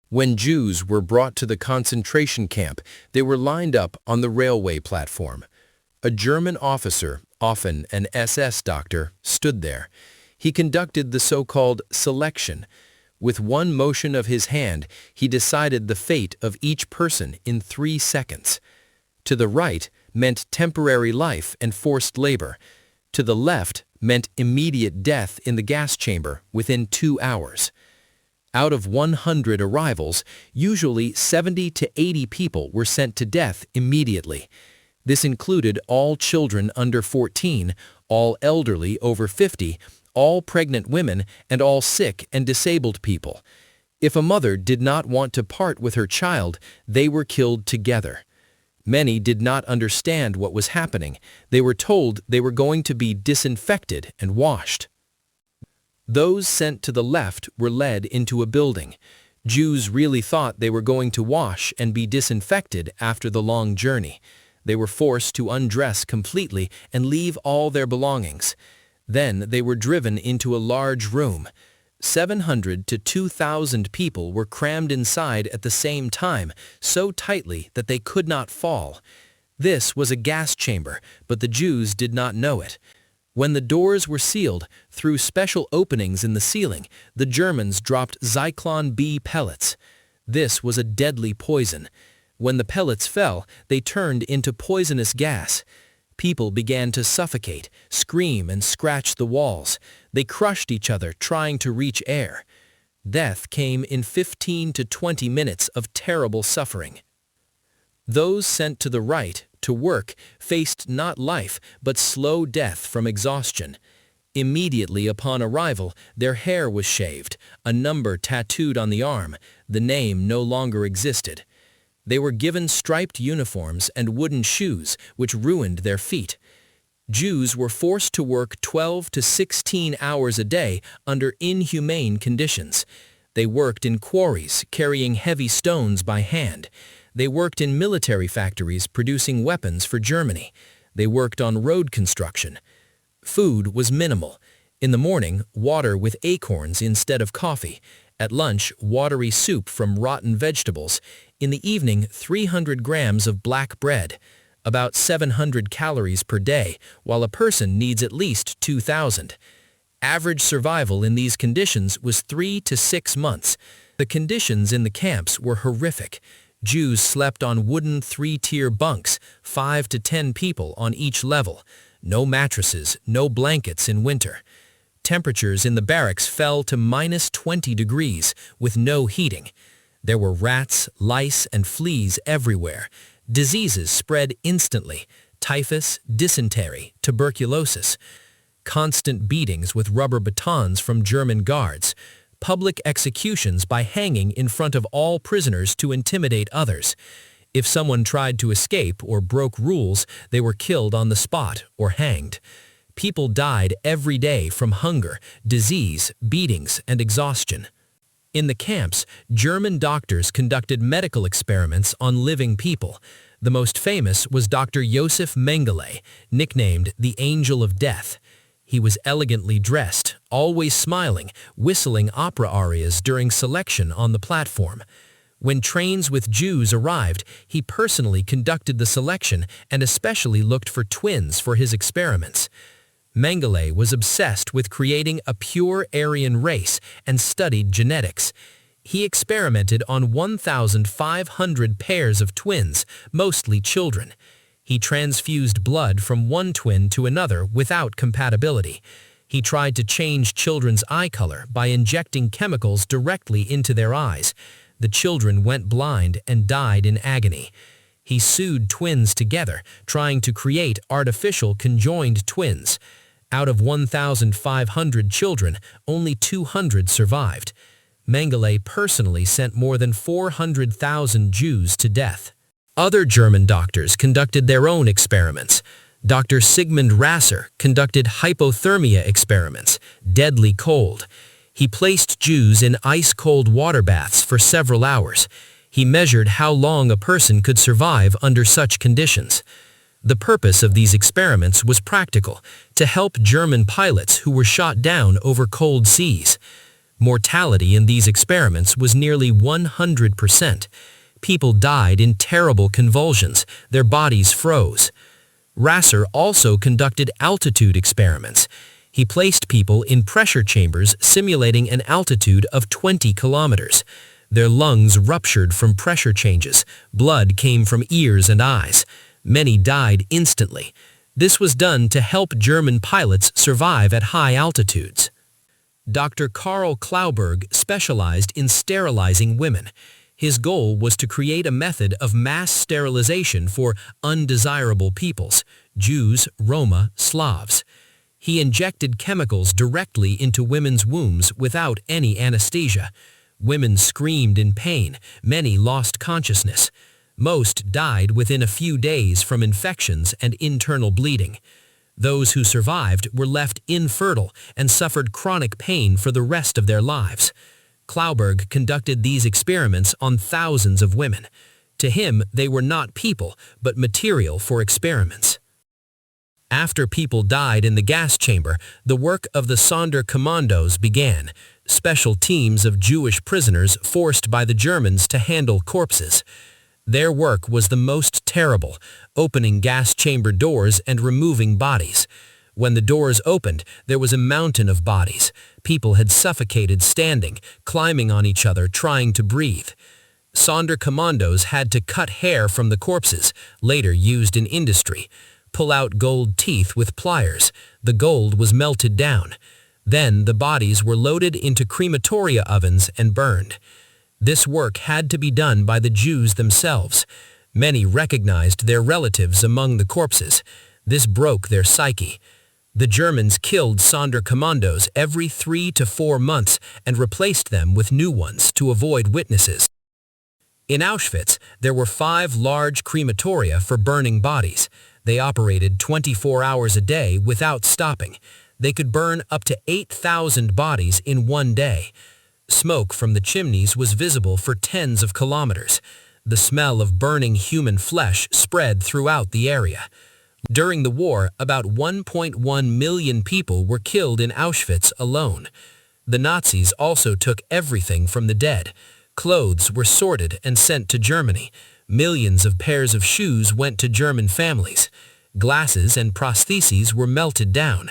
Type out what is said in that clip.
When Jews were brought to the concentration camp, they were lined up on the railway platform. A German officer, often an SS doctor, stood there. He conducted the so-called selection. With one motion of his hand, he decided the fate of each person in 3 seconds. To the right meant temporary life and forced labor. To the left meant immediate death in the gas chamber within 2 hours. Out of 100 arrivals, usually 70 to 80 people were sent to death immediately. This included all children under 14, all elderly over 50, all pregnant women, and all sick and disabled people. If a mother did not want to part with her child, they were killed together. Many did not understand what was happening. They were told they were going to be disinfected and washed. Those sent to the left were led into a building. Jews really thought they were going to wash and be disinfected after the long journey. They were forced to undress completely and leave all their belongings. Then they were driven into a large room. 700 to 2,000 people were crammed inside at the same time, so tightly that they could not fall. This was a gas chamber, but the Jews did not know it. When the doors were sealed, through special openings in the ceiling, the Germans dropped Zyklon B pellets. This was a deadly poison. When the pellets fell, they turned into poisonous gas. People began to suffocate, scream, and scratch the walls. They crushed each other trying to reach air. Death came in 15 to 20 minutes of terrible suffering. Those sent to the right, to work, faced not life, but slow death from exhaustion. Immediately upon arrival, their hair was shaved, a number tattooed on the arm. The name no longer existed. They were given striped uniforms and wooden shoes, which ruined their feet. Jews were forced to work 12 to 16 hours a day under inhumane conditions. They worked in quarries, carrying heavy stones by hand. They worked in military factories producing weapons for Germany. They worked on road construction. Food was minimal. In the morning, water with acorns instead of coffee. At lunch, watery soup from rotten vegetables. In the evening, 300 grams of black bread. About 700 calories per day, while a person needs at least 2,000. Average survival in these conditions was 3 to 6 months. The conditions in the camps were horrific. Jews slept on wooden 3-tier bunks, 5 to 10 people on each level. No mattresses, no blankets in winter. Temperatures in the barracks fell to minus 20 degrees, with no heating. There were rats, lice, and fleas everywhere. Diseases spread instantly: typhus, dysentery, tuberculosis. Constant beatings with rubber batons from German guards. Public executions by hanging in front of all prisoners to intimidate others. If someone tried to escape or broke rules, they were killed on the spot or hanged. People died every day from hunger, disease, beatings, and exhaustion. In the camps, German doctors conducted medical experiments on living people. The most famous was Dr. Josef Mengele, nicknamed the Angel of Death. He was elegantly dressed, always smiling, whistling opera arias during selection on the platform. When trains with Jews arrived, he personally conducted the selection and especially looked for twins for his experiments. Mengele was obsessed with creating a pure Aryan race and studied genetics. He experimented on 1,500 pairs of twins, mostly children. He transfused blood from one twin to another without compatibility. He tried to change children's eye color by injecting chemicals directly into their eyes. The children went blind and died in agony. He sewed twins together, trying to create artificial conjoined twins. Out of 1,500 children, only 200 survived. Mengele personally sent more than 400,000 Jews to death. Other German doctors conducted their own experiments. Dr. Sigmund Rasser conducted hypothermia experiments, deadly cold. He placed Jews in ice-cold water baths for several hours. He measured how long a person could survive under such conditions. The purpose of these experiments was practical, to help German pilots who were shot down over cold seas. Mortality in these experiments was nearly 100%. People died in terrible convulsions, their bodies froze. Rasser also conducted altitude experiments. He placed people in pressure chambers simulating an altitude of 20 kilometers. Their lungs ruptured from pressure changes. Blood came from ears and eyes. Many died instantly. This was done to help German pilots survive at high altitudes. Dr. Karl Klauberg specialized in sterilizing women. His goal was to create a method of mass sterilization for undesirable peoples, Jews, Roma, Slavs. He injected chemicals directly into women's wombs without any anesthesia. Women screamed in pain. Many lost consciousness. Most died within a few days from infections and internal bleeding. Those who survived were left infertile and suffered chronic pain for the rest of their lives. Klauberg conducted these experiments on thousands of women. To him, they were not people, but material for experiments. After people died in the gas chamber, the work of the Sonderkommandos began, special teams of Jewish prisoners forced by the Germans to handle corpses. Their work was the most terrible, opening gas chamber doors and removing bodies. When the doors opened, there was a mountain of bodies. People had suffocated standing, climbing on each other, trying to breathe. Sonderkommandos had to cut hair from the corpses, later used in industry, pull out gold teeth with pliers. The gold was melted down. Then the bodies were loaded into crematoria ovens and burned. This work had to be done by the Jews themselves. Many recognized their relatives among the corpses. This broke their psyche. The Germans killed Sonderkommandos every 3 to 4 months and replaced them with new ones to avoid witnesses. In Auschwitz, there were 5 large crematoria for burning bodies. They operated 24 hours a day without stopping. They could burn up to 8,000 bodies in one day. Smoke from the chimneys was visible for tens of kilometers. The smell of burning human flesh spread throughout the area. During the war, about 1.1 million people were killed in Auschwitz alone. The Nazis also took everything from the dead. Clothes were sorted and sent to Germany. Millions of pairs of shoes went to German families. Glasses and prostheses were melted down.